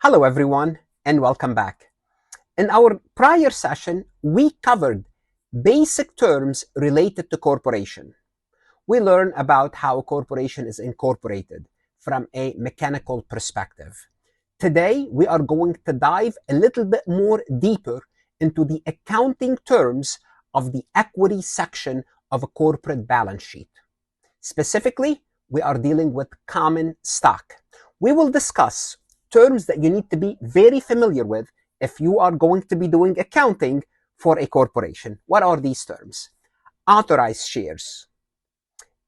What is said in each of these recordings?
Hello everyone and welcome back. In our prior session, we covered basic terms related to corporation. We learned about how a corporation is incorporated from a mechanical perspective. Today, we are going to dive a little bit more deeper into the accounting terms of the equity section of a corporate balance sheet. Specifically, we are dealing with common stock. We will discuss terms that you need to be very familiar with if you are going to be doing accounting for a corporation. What are these terms? Authorized shares,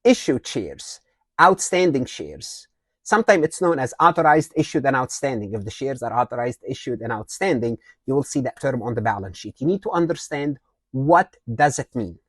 issued shares, outstanding shares. Sometimes it's known as authorized, issued, and outstanding. If the shares are authorized, issued, and outstanding, you will see that term on the balance sheet. You need to understand what does it mean.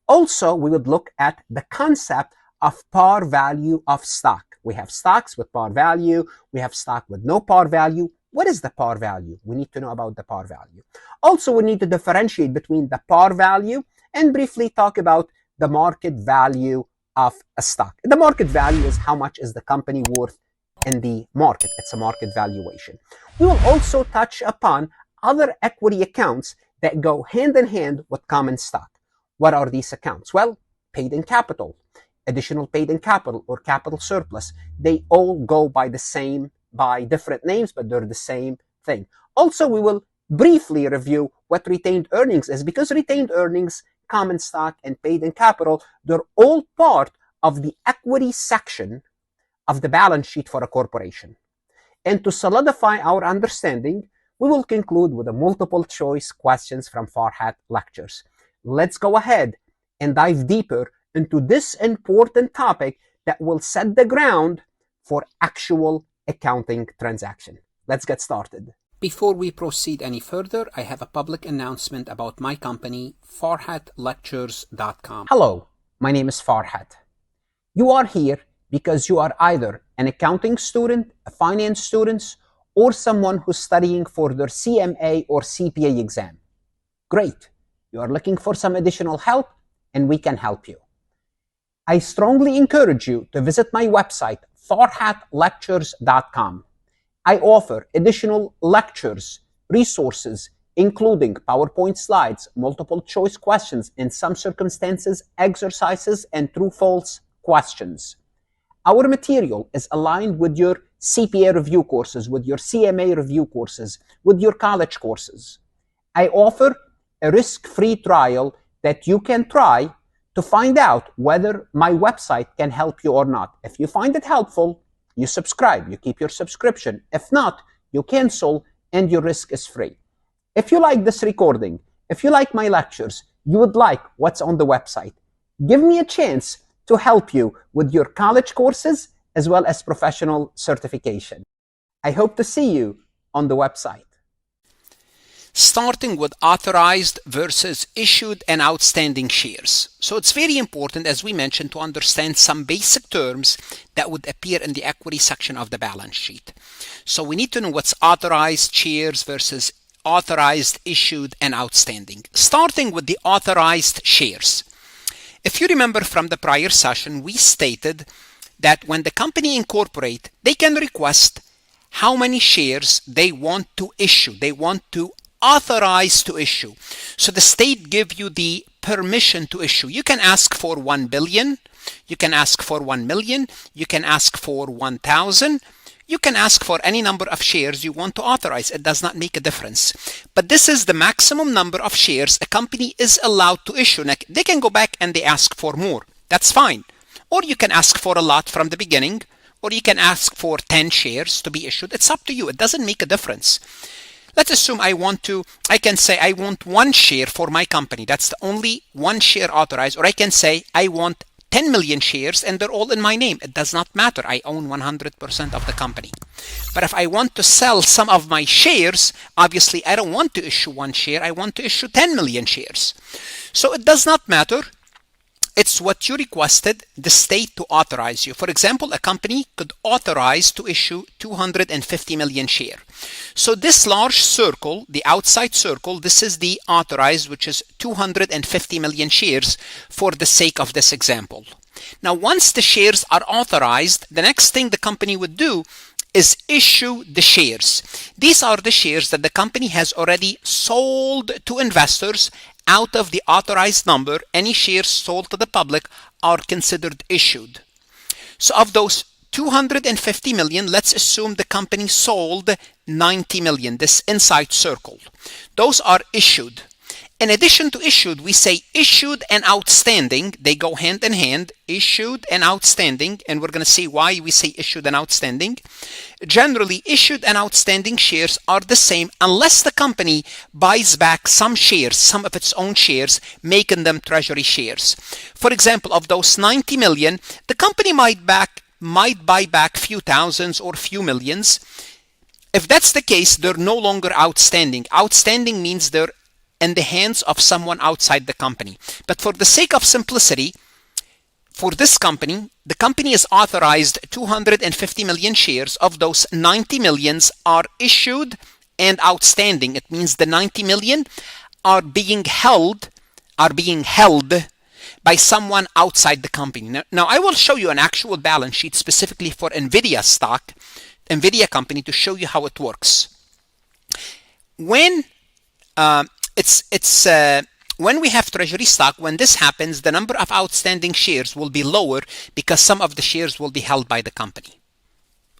Also, we would look at the concept of par value of stock. We have stocks with par value. We have stock with no par value. What is the par value? We need to know about the par value. Also, we need to differentiate between the par value and briefly talk about the market value of a stock. The market value is how much is the company worth in the market. It's a market valuation. We will also touch upon other equity accounts that go hand in hand with common stock. What are these accounts? Well, paid-in capital, additional paid-in capital, or capital surplus. They all go by different names, but they're the same thing. Also, we will briefly review what retained earnings is, because retained earnings, common stock, and paid-in capital, they're all part of the equity section of the balance sheet for a corporation. And to solidify our understanding, we will conclude with a multiple choice questions from Farhat lectures. Let's go ahead and dive deeper into this important topic that will set the ground for actual accounting transaction. Let's get started. Before we proceed any further, I have a public announcement about my company, farhatlectures.com. Hello, my name is Farhat. You are here because you are either an accounting student, a finance student, or someone who's studying for their CMA or CPA exam. Great. You are looking for some additional help, and we can help you. I strongly encourage you to visit my website, farhatlectures.com. I offer additional lectures, resources, including PowerPoint slides, multiple choice questions, in some circumstances, exercises, and true-false questions. Our material is aligned with your CPA review courses, with your CMA review courses, with your college courses. I offer a risk-free trial that you can try to find out whether my website can help you or not. If you find it helpful, you subscribe, you keep your subscription. If not, you cancel and your risk is free. If you like this recording, if you like my lectures, you would like what's on the website, give me a chance to help you with your college courses as well as professional certification. I hope to see you on the website. Starting with authorized versus issued and outstanding shares. So it's very important, as we mentioned, to understand some basic terms that would appear in the equity section of the balance sheet. So we need to know what's authorized shares versus authorized, issued, and outstanding. Starting with the authorized shares. If you remember from the prior session, we stated that when the company incorporate, they can request how many shares they want to issue. They want to authorize to issue. So the state give you the permission to issue. You can ask for 1 billion, you can ask for 1 million, you can ask for 1,000, you can ask for any number of shares you want to authorize. It does not make a difference. But this is the maximum number of shares a company is allowed to issue. Now, they can go back and they ask for more. That's fine. Or you can ask for a lot from the beginning, or you can ask for 10 shares to be issued. It's up to you. It doesn't make a difference. Let's assume I can say I want 1 share for my company. That's the only 1 share authorized. Or I can say I want 10 million shares and they're all in my name. It does not matter. I own 100% of the company. But if I want to sell some of my shares, obviously I don't want to issue 1 share. I want to issue 10 million shares. So it does not matter. It's what you requested the state to authorize you. For example, a company could authorize to issue 250 million shares. So this large circle, the outside circle, this is the authorized, which is 250 million shares for the sake of this example. Now, once the shares are authorized, the next thing the company would do is issue the shares. These are the shares that the company has already sold to investors out of the authorized number. Any shares sold to the public are considered issued. So of those 250 million, let's assume the company sold 90 million, this inside circle. Those are issued. In addition to issued, we say issued and outstanding. They go hand in hand, issued and outstanding, and we're going to see why we say issued and outstanding. Generally, issued and outstanding shares are the same unless the company buys back some shares, some of its own shares, making them treasury shares. For example, of those 90 million, the company might buy back few thousands or few millions. If that's the case, they're no longer outstanding. Outstanding means they're in the hands of someone outside the company. But for the sake of simplicity, for this company, the company is authorized 250 million shares. Of those, 90 millions are issued and outstanding. It means the 90 million are being held by someone outside the company. Now I will show you an actual balance sheet specifically for NVIDIA stock, NVIDIA company, to show you how it works. When when we have treasury stock, when this happens, the number of outstanding shares will be lower because some of the shares will be held by the company.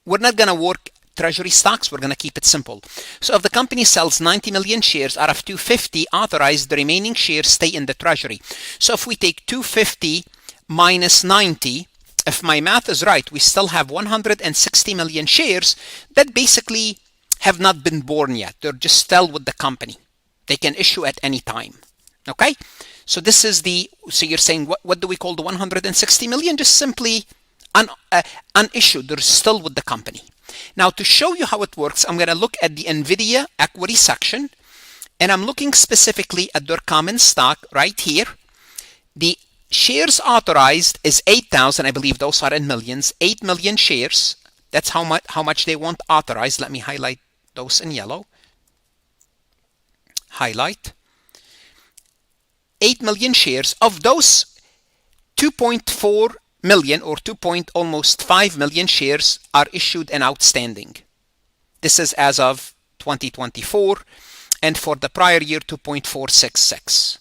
We're not going to work treasury stocks, we're going to keep it simple. So if the company sells 90 million shares out of 250 authorized, the remaining shares stay in the treasury. So if we take 250 minus 90, if my math is right, we still have 160 million shares that basically have not been born yet. They're just still with the company. They can issue at any time. Okay? So this is so you're saying, what do we call the 160 million? Just simply unissued. They're still with the company. Now to show you how it works, I'm going to look at the NVIDIA equity section, and I'm looking specifically at their common stock right here. The shares authorized is 8,000. I believe those are in millions. 8 million shares. That's how much they want authorized. Let me highlight those in yellow. Highlight. 8 million shares. Of those, 2.4 million or almost 5 million shares are issued and outstanding. This is as of 2024, and for the prior year, 2.466.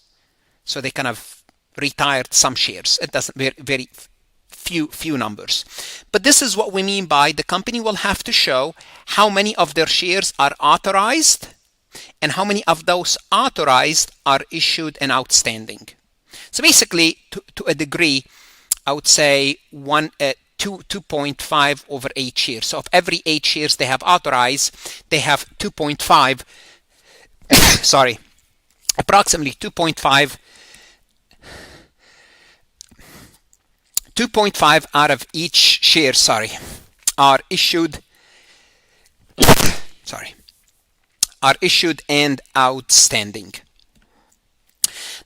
So they kind of retired some shares. It doesn't very few numbers. But this is what we mean by the company will have to show how many of their shares are authorized and how many of those authorized are issued and outstanding. So basically, to a degree, I would say 2.5 over 8 shares. So of every 8 shares they have authorized, they have 2.5, sorry, approximately 2.5 out of each share, are issued, are issued and outstanding.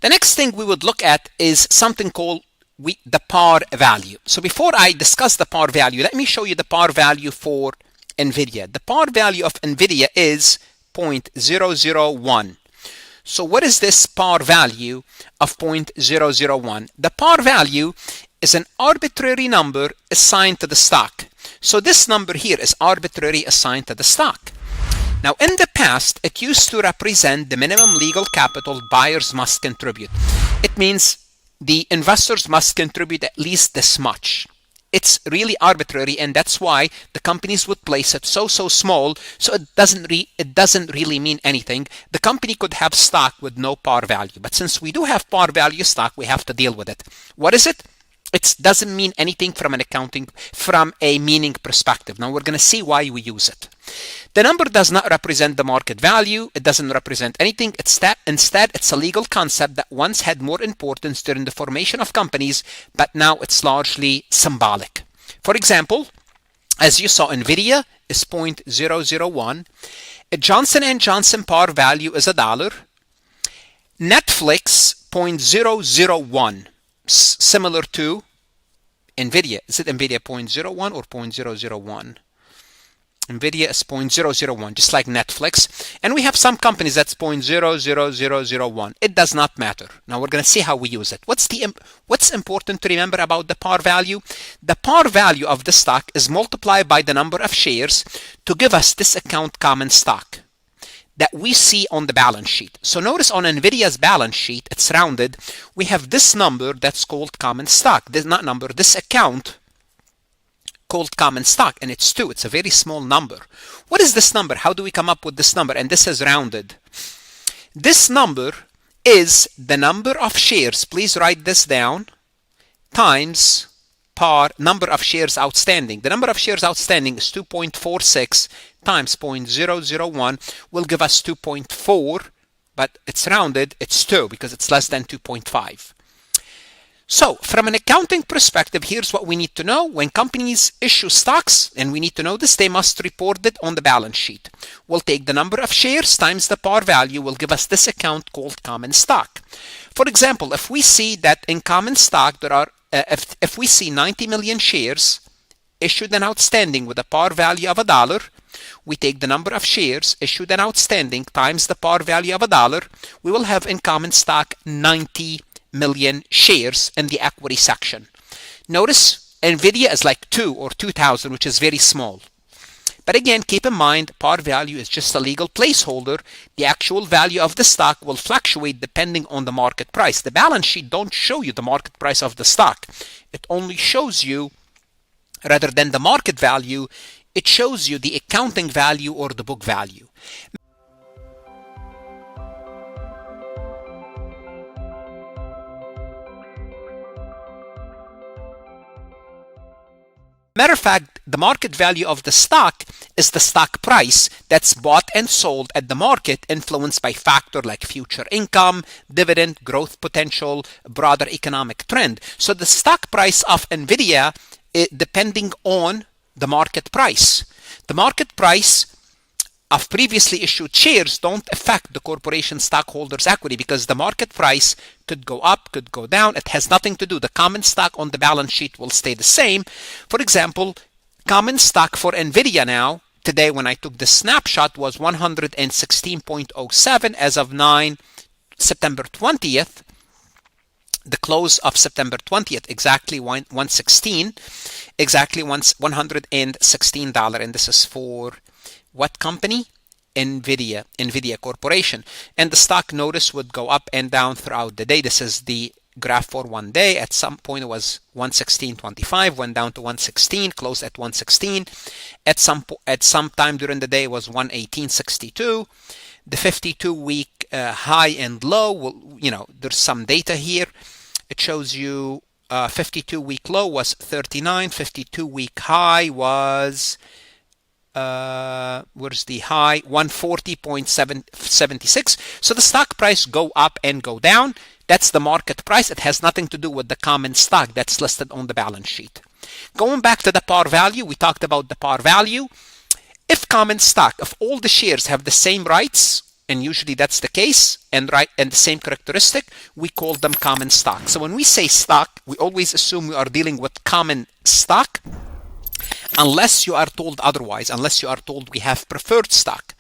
The next thing we would look at is something called the par value. So before I discuss the par value, let me show you the par value for NVIDIA. The par value of NVIDIA is 0.001. So what is this par value of 0.001? The par value is an arbitrary number assigned to the stock. So this number here is arbitrary assigned to the stock. Now, in the past, it used to represent the minimum legal capital buyers must contribute. It means the investors must contribute at least this much. It's really arbitrary, and that's why the companies would place it so small, so it doesn't really mean anything. The company could have stock with no par value, but since we do have par value stock, we have to deal with it. What is it? It doesn't mean anything from a meaning perspective. Now we're going to see why we use it. The number does not represent the market value. It doesn't represent anything. Instead, it's a legal concept that once had more importance during the formation of companies, but now it's largely symbolic. For example, as you saw, NVIDIA is 0.001. Johnson & Johnson par value is $1. Netflix, 0.001. Similar to NVIDIA. Is it NVIDIA 0.01 or 0.001? NVIDIA is 0.001, just like Netflix. And we have some companies that's 0.00001. It does not matter. Now we're going to see how we use it. What's important to remember about the par value? The par value of the stock is multiplied by the number of shares to give us this account common stock that we see on the balance sheet. So notice on NVIDIA's balance sheet, it's rounded. We have this number that's called common stock. This account called common stock, and it's 2. It's a very small number. What is this number? How do we come up with this number? And this is rounded. This number is the number of shares, please write this down, times par number of shares outstanding. The number of shares outstanding is 2.46 times 0.001 will give us 2.4, but it's rounded, it's 2 because it's less than 2.5. So from an accounting perspective, here's what we need to know. When companies issue stocks, and we need to know this, they must report it on the balance sheet. We'll take the number of shares times the par value will give us this account called common stock. For example, if we see that in common stock there are if we see 90 million shares issued and outstanding with a par value of $1, we take the number of shares issued and outstanding times the par value of $1, we will have in common stock 90 million shares in the equity section. Notice NVIDIA is like 2 or 2,000, which is very small. But again, keep in mind, par value is just a legal placeholder. The actual value of the stock will fluctuate depending on the market price. The balance sheet don't show you the market price of the stock. It only shows you, rather than the market value, it shows you the accounting value or the book value. Matter of fact, the market value of the stock is the stock price that's bought and sold at the market, influenced by factors like future income, dividend, growth potential, broader economic trend. So the stock price of NVIDIA is depending on the market price. The market price of previously issued shares don't affect the corporation stockholders' equity because the market price could go up, could go down. It has nothing to do. The common stock on the balance sheet will stay the same. For example, common stock for NVIDIA now, today when I took the snapshot, was 116.07 as of September 20th. The close of September 20th, exactly 116, exactly $116. And this is for what company? NVIDIA Corporation. And the stock notice would go up and down throughout the day. This is the graph for one day. At some point it was 116.25, went down to 116, closed at 116. At some time during the day it was 118.62. The 52-week high and low, well, there's some data here. It shows you 52-week low was 39, 52-week high was where's the high? 140.76. So the stock price go up and go down. That's the market price. It has nothing to do with the common stock that's listed on the balance sheet. Going back to the par value, we talked about the par value. If common stock, if all the shares have the same rights, and usually that's the case, and the same characteristic, we call them common stock. So when we say stock, we always assume we are dealing with common stock, unless you are told otherwise, unless you are told we have preferred stock.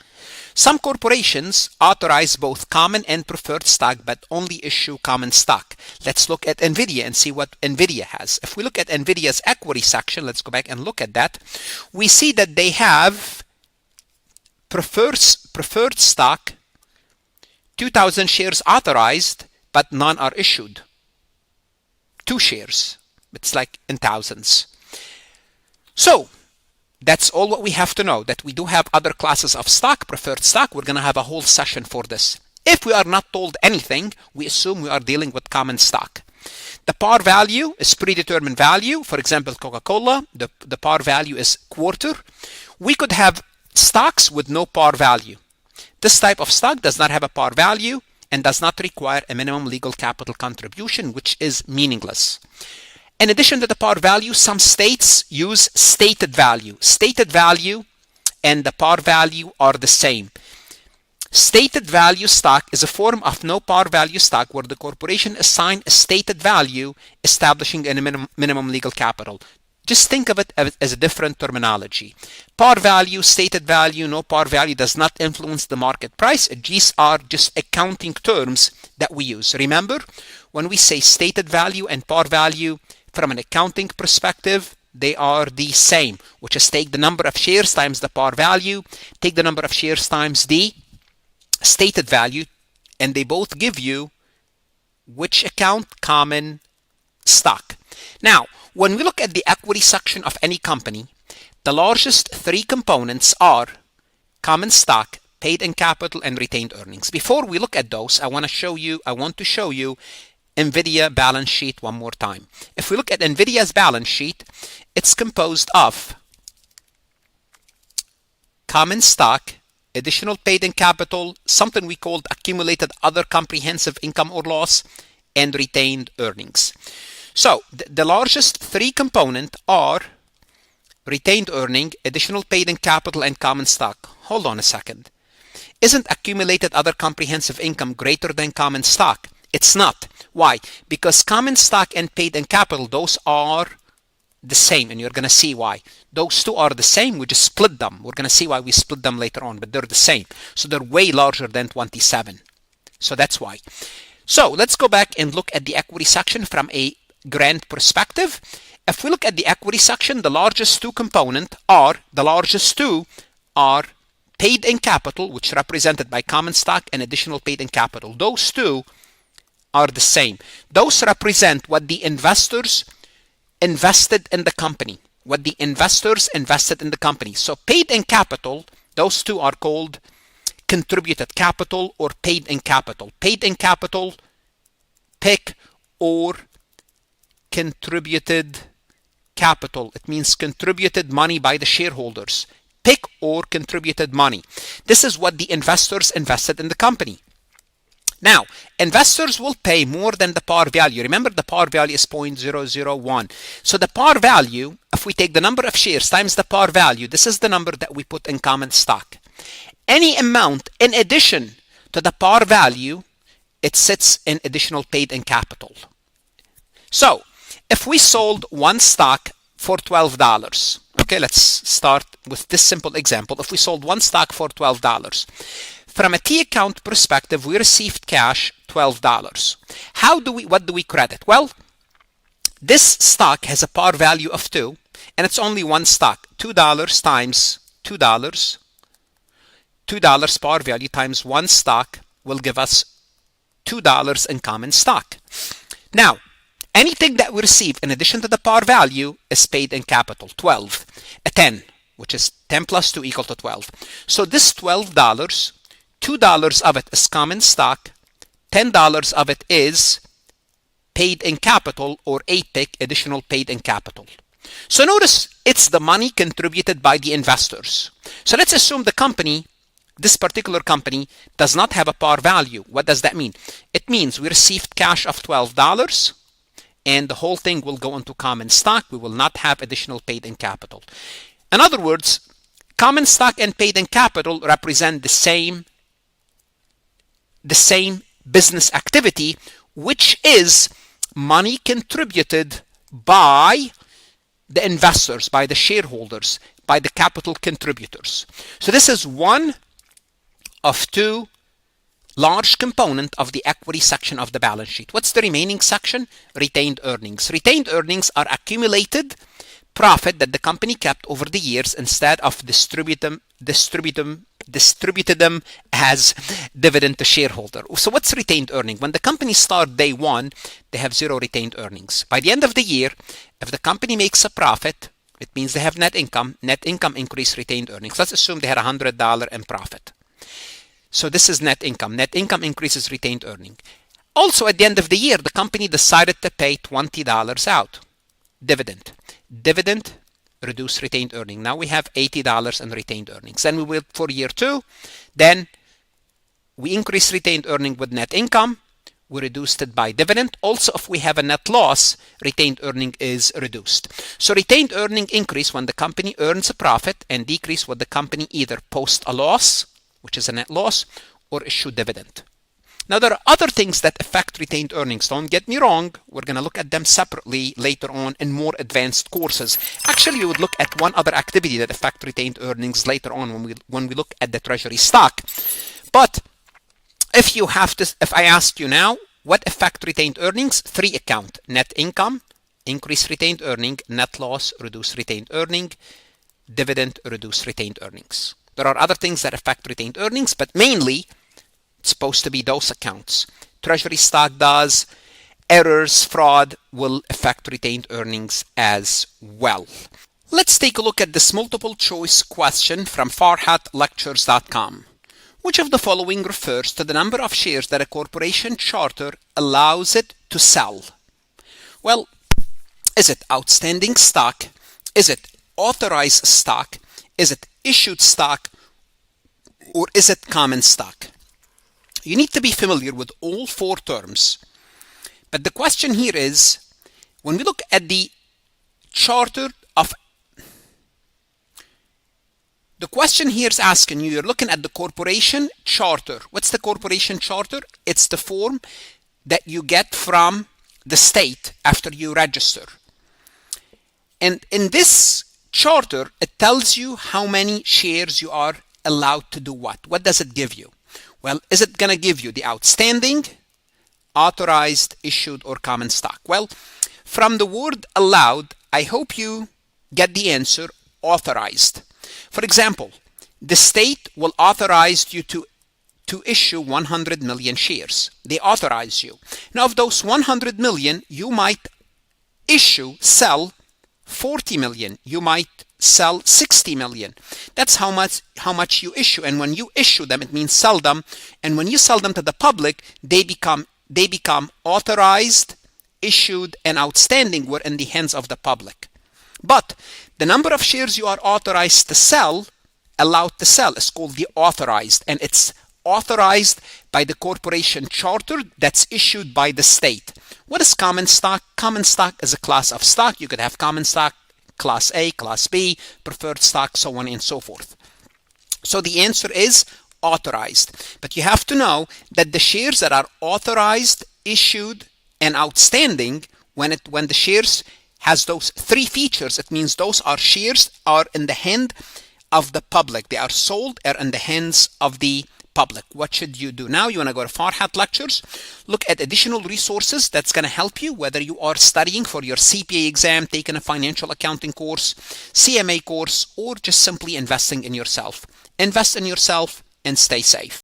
Some corporations authorize both common and preferred stock, but only issue common stock. Let's look at NVIDIA and see what NVIDIA has. If we look at NVIDIA's equity section, let's go back and look at that. We see that they have preferred stock, 2,000 shares authorized, but none are issued. 2 shares. It's like in thousands. So that's all what we have to know, that we do have other classes of stock, preferred stock. We're going to have a whole session for this. If we are not told anything, we assume we are dealing with common stock. The par value is predetermined value. For example, Coca-Cola, the par value is quarter. We could have stocks with no par value. This type of stock does not have a par value and does not require a minimum legal capital contribution, which is meaningless. In addition to the par value, some states use stated value. Stated value and the par value are the same. Stated value stock is a form of no par value stock where the corporation assigns a stated value, establishing a minimum legal capital. Just think of it as a different terminology. Par value, stated value, no par value does not influence the market price. These are just accounting terms that we use. Remember, when we say stated value and par value, from an accounting perspective, they are the same, which is take the number of shares times the par value, take the number of shares times the stated value, and they both give you which account? Common stock. Now, when we look at the equity section of any company, the largest three components are common stock, paid-in capital, and retained earnings. Before we look at those, I want to show you NVIDIA balance sheet one more time. If we look at NVIDIA's balance sheet, it's composed of common stock, additional paid-in capital, something we called accumulated other comprehensive income or loss, and retained earnings. So the largest three components are retained earning, additional paid-in capital, and common stock. Hold on a second. Isn't accumulated other comprehensive income greater than common stock? It's not. Why? Because common stock and paid-in capital, those are the same, and you're going to see why. Those two are the same. We just split them. We're going to see why we split them later on, but they're the same. So they're way larger than 27. So that's why. So let's go back and look at the equity section from a grand perspective. If we look at the equity section, the largest two are paid-in capital, which is represented by common stock and additional paid-in capital. Those two are the same. Those represent what the investors invested in the company. So paid-in capital, those two are called contributed capital or paid-in capital. Paid-in capital, PIC, or contributed capital. It means contributed money by the shareholders. PIC or contributed money. This is what the investors invested in the company. Now, investors will pay more than the par value. Remember, the par value is 0.001. So the par value, if we take the number of shares times the par value, this is the number that we put in common stock. Any amount in addition to the par value, it sits in additional paid-in capital. So if we sold one stock for $12, okay, let's start with this simple example. If we sold one stock for $12, from a T account perspective, we received cash $12. What do we credit? Well, this stock has a par value of 2, and it's only one stock. $2 times $2 par value times one stock will give us $2 in common stock. Now, anything that we receive in addition to the par value is paid-in capital, 12. A 10, which is 10 plus 2 equal to 12. So this $12, $2 of it is common stock, $10 of it is paid-in capital or APIC, additional paid-in capital. So notice it's the money contributed by the investors. So let's assume the company, this particular company, does not have a par value. What does that mean? It means we received cash of $12 and the whole thing will go into common stock. We will not have additional paid-in capital. In other words, common stock and paid-in capital represent the same business activity, which is money contributed by the investors, by the shareholders, by the capital contributors. So this is one of two large component of the equity section of the balance sheet. What's the remaining section? Retained earnings. Retained earnings are accumulated profit that the company kept over the years instead of distributed them as dividend to shareholder. So what's retained earning? When the company start day one, they have 0 retained earnings. By the end of the year, if the company makes a profit, it means they have net income. Net income increase retained earnings. Let's assume they had $100 in profit. So this is net income. Net income increases retained earning. Also, at the end of the year, the company decided to pay $20 out. Dividend. Dividend, reduce retained earning. Now we have $80 in retained earnings. Then we wait for year 2. Then we increase retained earning with net income. We reduced it by dividend. Also, if we have a net loss, retained earning is reduced. So retained earning increase when the company earns a profit and decrease when the company either post a loss, which is a net loss, or issue dividend. Now, there are other things that affect retained earnings. Don't get me wrong. We're going to look at them separately later on in more advanced courses. Actually, we would look at one other activity that affects retained earnings later on when we look at the treasury stock. But if I ask you now, what affect retained earnings? 3 accounts: net income, increase retained earning; net loss, reduce retained earning; dividend, reduce retained earnings. There are other things that affect retained earnings, but mainly it's supposed to be those accounts. Treasury stock does. Errors, fraud will affect retained earnings as well. Let's take a look at this multiple choice question from farhatlectures.com. Which of the following refers to the number of shares that a corporation charter allows it to sell? Well, is it outstanding stock? Is it authorized stock? Is it issued stock? Or is it common stock? You need to be familiar with all 4 terms. But the question here is, when we look at the charter of... The question here is asking you, you're looking at the corporation charter. What's the corporation charter? It's the form that you get from the state after you register. And in this charter, it tells you how many shares you are allowed to do what. What does it give you? Well, is it going to give you the outstanding, authorized, issued, or common stock? Well, from the word allowed, I hope you get the answer authorized. For example, the state will authorize you to issue 100 million shares. They authorize you. Now, of those 100 million, you might sell 40 million. You might sell 60 million. That's how much you issue. And when you issue them, it means sell them. And when you sell them to the public, they become authorized, issued, and outstanding were in the hands of the public. But the number of shares you are authorized to sell, allowed to sell, is called the authorized. And it's authorized by the corporation charter that's issued by the state. What is common stock? Common stock is a class of stock. You could have common stock, Class A, Class B, preferred stock, so on and so forth. So the answer is authorized. But you have to know that the shares that are authorized, issued, and outstanding, when the shares has those 3 features, it means those shares are in the hand of the public. They are sold, are in the hands of the public. What should you do now? You want to go to Farhat Lectures, look at additional resources that's going to help you, whether you are studying for your CPA exam, taking a financial accounting course, CMA course, or just simply investing in yourself. Invest in yourself and stay safe.